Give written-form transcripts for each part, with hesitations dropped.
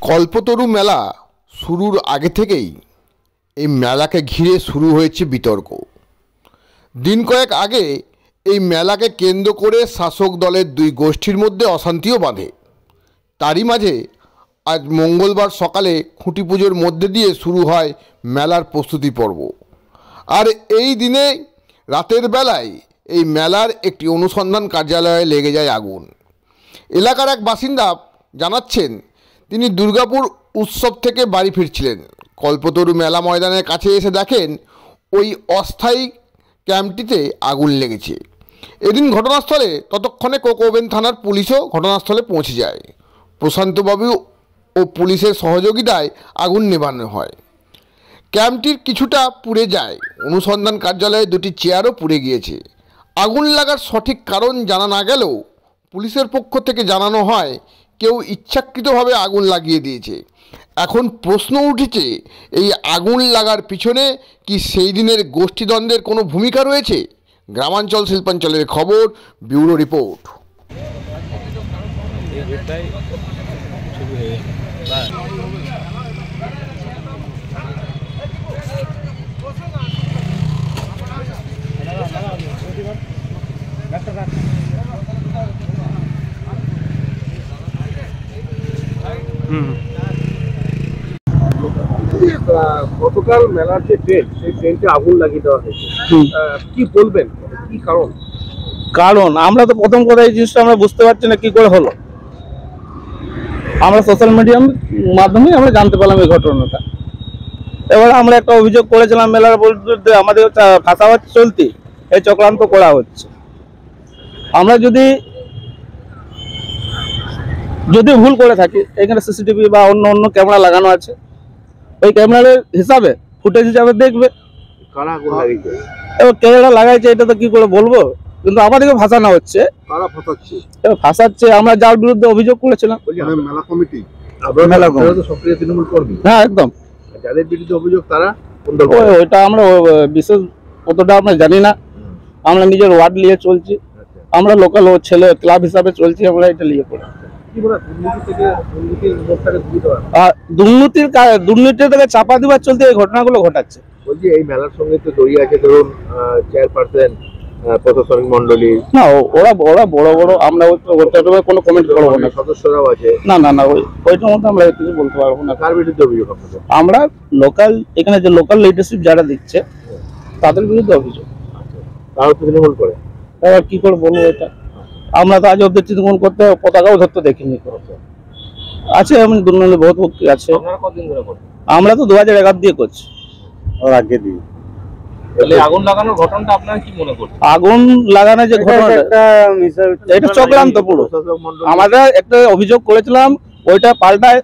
কল্পতরু মেলা শুরুর আগে থেকেই এই মেলাকে ঘিরে শুরু হয়েছে বিতর্ক। দিন কয়েক আগে এই মেলাকে কেন্দ্র করে শাসক দলের দুই গোষ্ঠীর মধ্যে অশান্তিও বাঁধে। তারই মাঝে আজ মঙ্গলবার সকালে খুঁটি পুজোর মধ্যে দিয়ে শুরু হয় মেলার প্রস্তুতি পর্ব। আর এই দিনে রাতের বেলায় এই মেলার একটি অনুসন্ধান কার্যালয়ে লেগে যায় আগুন। এলাকার এক বাসিন্দা জানাচ্ছেন, তিনি দুর্গাপুর উৎসব থেকে বাড়ি ফিরছিলেন। কল্পতরু মেলা ময়দানের কাছে এসে দেখেন ওই অস্থায়ী ক্যাম্পটিতে আগুন লেগেছে। এদিন ঘটনাস্থলে ততক্ষণে কোকোবেন থানার পুলিশও ঘটনাস্থলে পৌঁছে যায়। প্রশান্তবাবু ও পুলিশের সহযোগিতায় আগুন নেভানো হয়। ক্যাম্পটির কিছুটা পুড়ে যায়। অনুসন্ধান কার্যালয়ে দুটি চেয়ারও পুড়ে গিয়েছে। আগুন লাগার সঠিক কারণ জানা না গেলেও পুলিশের পক্ষ থেকে জানানো হয় কেউ ইচ্ছাকৃতভাবে আগুন লাগিয়ে দিয়েছে। এখন প্রশ্ন উঠেছে, এই আগুন লাগার পিছনে কি সেই দিনের গোষ্ঠীদ্বন্দ্বের কোনো ভূমিকা রয়েছে? গ্রামাঞ্চল শিল্পাঞ্চলের খবর, ব্যুরো রিপোর্ট। গতকাল মেলার যে ট্রেন, সেই ট্রেনটা আগুন লাগিয়ে দেওয়া হয়েছে, কি বলবেন, কি কারণ? কারণ আমরা তো প্রথম কথা এই জিনিসটা আমরা বুঝতে পারছি না কি করে হলো। আমরা সোশ্যাল মিডিয়ার মাধ্যমে আমরা জানতে পারলাম এই ঘটনাটা। এবার আমরা একটা অভিযোগ করেছিলাম মেলার বলতে আমাদের ফাঁসাবাদ চলতি এই চক্রান্ত করা হচ্ছে। আমরা যদি ভুল করে থাকি, এখানে সিসিটিভি বা অন্য ক্যামেরা লাগানো আছে, ওই ক্যামেরার হিসাবে ফুটেজ হিসাবে দেখবে কারা আগুন লাগিয়েছে। এবার ক্যামেরা লাগাইছে এটা তো কি করে বলবো, কিন্তু আমাদেরকে ফাঁসানো হচ্ছে। কারা ফাঁসাচ্ছে? ফাঁসাচ্ছে আমরা যার বিরুদ্ধে অভিযোগ করেছিলাম। মেলা কমিটি, মেলা কমিটি সক্রিয় তৃণমূল কর্মী। হ্যাঁ, একদম। যাদের বিরুদ্ধে অভিযোগ তারা ওইটা আমরা বিশেষ অতটা আমরা জানি না। আমরা নিজের ওয়ার্ড নিয়ে চলছি, আমরা লোকাল ছেলে ক্লাব হিসাবে চলছি, আমরা এটা নিয়ে পড়ি। দুর্নীতি থেকে চাপা দেওয়ার চলতে এই ঘটনাগুলো ঘটাচ্ছে। বলছি এই মেলার সঙ্গে তো জড়িয়ে আছে ধরুন চেয়ারপারসন, প্রশাসনিক মন্ডলী। না, ওরা বড় আমরা কোনো কমেন্ট করবো না। সদস্যরাও আছে। না ওইটার মধ্যে আমরা কিছু বলতে পারবো না। কার বিরুদ্ধে অভিযোগ? আমরা লোকাল, এখানে যে লোকাল লিডারশিপ যারা দিচ্ছে তাদের বিরুদ্ধে অভিযোগ। তারাও তৃণমূল করে। এবার কি করে বলবো এটা? আমরা তো আজ অব্দি তৃণমূল করতে পতাকাও ধরতে দেখিনি। আছে এমন দুর্নীতি বহুত আছে। আমরা তো 2011 দিয়ে করছি, ওর আগে দিয়ে। আগুন লাগানোর ঘটনাটা আপনারা কি মনে করছেন? আগুন লাগানোর যে ঘটনাটা, এটা চক্রান্ত পুরো। আমরা একটা অভিযোগ করেছিলাম, ওইটা পাল্টায়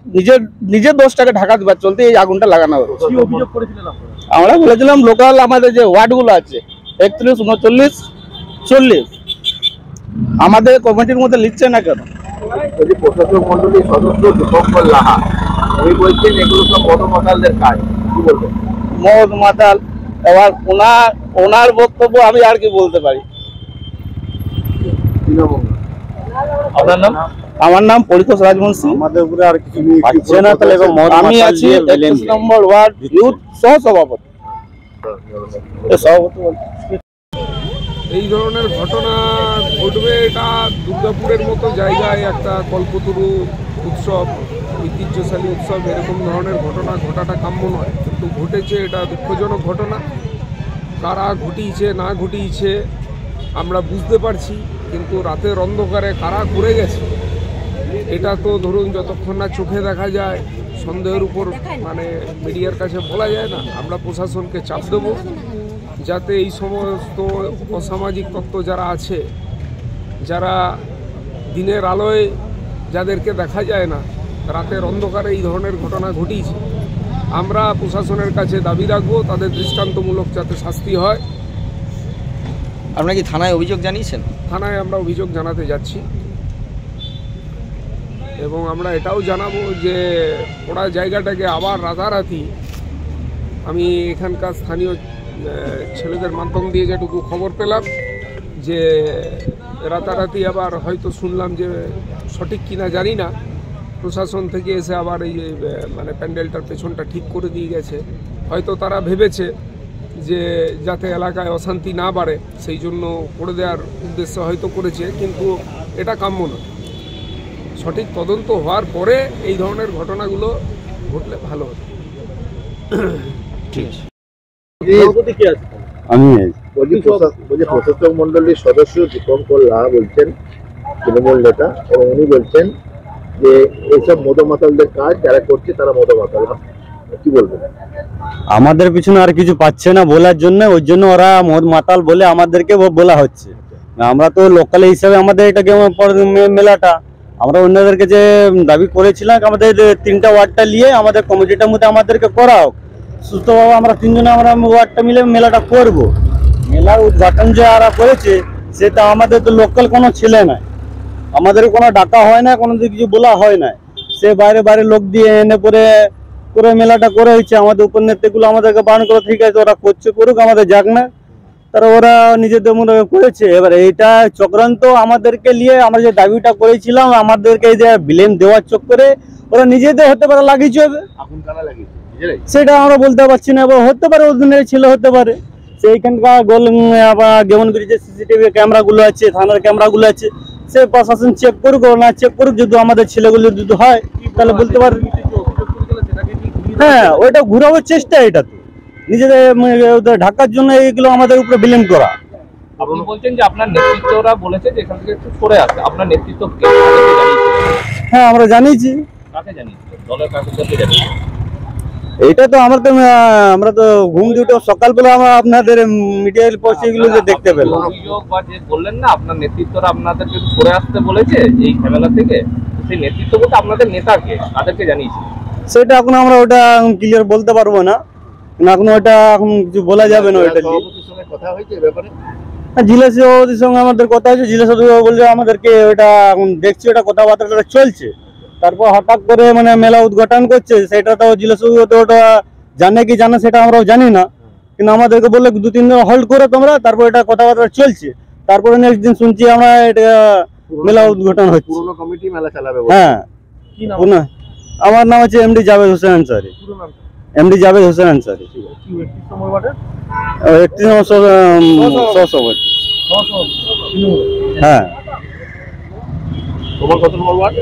নিজের দোষটাকে ঢাকা দেবার চলতে এই আগুনটা লাগানো হলো। কি অভিযোগ করেছিলেন আপনারা? আমরা বলেছিলাম লোকাল আমাদের যে ওয়ার্ডগুলো আছে 31, 39, 40 আমাদের কমিটির মধ্যে লিখছে না কেন? যদি প্রশাসক মন্ডলীর সদস্য দীপঙ্কর লাহা উনি বলছেন এগুলো সব মদ মাতালদের কাজ, কি বলবেন? মদ মাতাল। এবার ওনার বক্তব্য আমি আর কি বলতে পারি। আপনার নাম? আমার নাম পরিতোষ রাজবংশী। আমাদের উপরে আর কিছু আমি আছি 31 নম্বর ওয়ার্ড ইউথ সহ সভাপতি। এই ধরনের ঘটনা ঘটবে, এটা দুর্গাপুরের মতো জায়গায় একটা কল্পতরু উৎসব, ঐতিহ্যশালী উৎসব, এরকম ধরনের ঘটনা ঘটাটা কাম্য নয়, কিন্তু ঘটেছে। এটা দুঃখজনক ঘটনা। কারা ঘটিয়েছে না ঘটিয়েছে আমরা বুঝতে পারছি, কিন্তু রাতের অন্ধকারে কারা করে গেছে এটা তো ধরুন যতক্ষণ না চোখে দেখা যায়, সন্দেহের উপর মিডিয়ার কাছে বলা যায় না। আমরা প্রশাসনকে চাপ দেব যাতে এই সমস্ত অসামাজিক তত্ত্ব যারা আছে, যারা দিনের আলোয় যাদেরকে দেখা যায় না, রাতের অন্ধকারে এই ধরনের ঘটনা ঘটিয়েছে, আমরা প্রশাসনের কাছে দাবি রাখবো তাদের দৃষ্টান্তমূলক যাতে শাস্তি হয়। আপনারা কি থানায় অভিযোগ জানিয়েছেন? থানায় আমরা অভিযোগ জানাতে যাচ্ছি এবং আমরা এটাও জানাবো যে ওরা জায়গাটাকে আবার রাতারাতি, আমি এখানকার স্থানীয় ছেলেদের মাধ্যম দিয়ে যেটুকু খবর পেলাম যে রাতারাতি আবার হয়তো শুনলাম যে সঠিক কিনা জানি না, প্রশাসন থেকে এসে আবার এই মানে প্যান্ডেলটার পেছনটা ঠিক করে দিয়ে গেছে। হয়তো তারা ভেবেছে যে যাতে এলাকায় অশান্তি না বাড়ে সেই জন্য করে দেওয়ার উদ্দেশ্যে হয়তো করেছে, কিন্তু এটা কাম্য নয়। সঠিক তদন্ত হওয়ার পরে এই ধরনের ঘটনাগুলো ঘটলে ভালো হতো। ঠিক আছে। আমি বলছি প্রশাসক মন্ডলীর সদস্য দীপঙ্কর লাহা বলছেন, তৃণমূল নেতা, এবং উনি বলছেন যে এইসব মদমাতালদের কাজ যারা করছে তারা মদমাতাল। কি বলবেন? আমাদের পিছনে আর কিছু পাচ্ছে না বলার জন্য, ওই জন্য ওরা মদ মাতাল বলে আমাদেরকে বলা হচ্ছে। আমরা তো লোকাল হিসাবে আমাদের এটাকে মেলাটা আমরা অন্যদেরকে যে দাবি করেছিলাম আমাদের 3টা ওয়ার্ডটা নিয়ে আমাদের কমিটিটার মধ্যে আমাদেরকে করাও সুস্থভাবে, আমরা 3জনে আমরা ওয়ার্ডটা মিলে মেলাটা করব। মেলার উদ্ঘাটন যে ওরা করেছে সেটা আমাদের তো লোকাল কোনো ছেলে নাই, আমাদের কোনো ডাকা হয় না, কোনো কিছু বলা হয় না। সে বাইরে বাইরে লোক দিয়ে এনে করে মেলাটা করে হয়েছে। আমাদের উপনেতাগুলো আমাদেরকে বারণ করে, ঠিক আছে ওরা করছে করুক, আমাদের যাক না, তারা ওরা নিজেদের মনে করেছে। এবার এইটা চক্রান্ত আমাদেরকে নিয়ে আমরা যে দাবিটা করেছিলাম আমাদেরকে এই যে ব্লেম দেওয়ার চক্করে ওরা নিজেদের হতে পারে লাগিয়েছে হবে, সেটা আমরা বলতে পারছি না। এবার হতে পারে ওদিনের ছিল, হতে পারে সেইখানকার যেমন ব্রিজের সিসিটিভি ক্যামেরাগুলো আছে, থানার ক্যামেরাগুলো আছে, সে প্রশাসন চেক করুক, না চেক করুক, যদি আমাদের ছেলেগুলো যদি হয় তাহলে বলতে পারে। হ্যাঁ, ওইটা ঘুরাবার চেষ্টা, এটা তো নিজেদের ঢাকার জন্য এইগুলো আমাদের উপরে বিলেম করা। আপনি বলছেন যে আপনার নেতৃত্বরা বলেছে যে এখান থেকে একটু সরে আসতে, আপনার নেতৃত্ব হ্যাঁ, আমরা জানিয়েছি। কাকে জানিয়েছিলেন? দলের কাকে জানিয়েছিলেন? এইটা তো আমরা তো ঘুম দিয়ে উঠে সকালবেলা আমরা আপনাদের মিডিয়ার পোস্ট এগুলো যে দেখতে পেলাম। অভিযোগ বা যে বললেন না আপনার নেতৃত্বরা আপনাদেরকে একটু সরে আসতে বলেছে এই ঝামেলা থেকে, সেই নেতৃত্ব বলতে আপনাদের নেতাকে তাদেরকে জানিয়েছিলেন? সেটা এখন আমরা ওটা ক্লিয়ার বলতে পারবো না, এখন ওটা এখন কিছু বলা যাবে না। ওইটা কথা হয়েছে ব্যাপারে জেলা সভাপতির সঙ্গে আমাদের কথা হয়েছে, জেলা সভাপতি বলছে আমাদেরকে ওটা এখন দেখছি, ওটা কথাবার্তাটা চলছে। তারপর হঠাৎ করে মানে মেলা উদ্ঘাটন করছে, সেটা তো জেলা সভাপতি ওটা জানে কি জানে সেটা আমরাও জানি না, কিন্তু আমাদেরকে বললে 2-3 দিন হোল্ড করে তোমরা, তারপর এটা কথাবার্তা চলছে। তারপরে নেক্সট দিন শুনছি আমরা এটা মেলা উদ্ঘাটন হচ্ছে। পুরনো কমিটি মেলা চালাবে। হ্যাঁ, আমার নাম হচ্ছে এমডি জাভেদ হোসেন আনসারি। এমডি জাভেদ হোসেন আনসারি। হ্যাঁ, তোমার কত নম্বর ওয়ার্ড?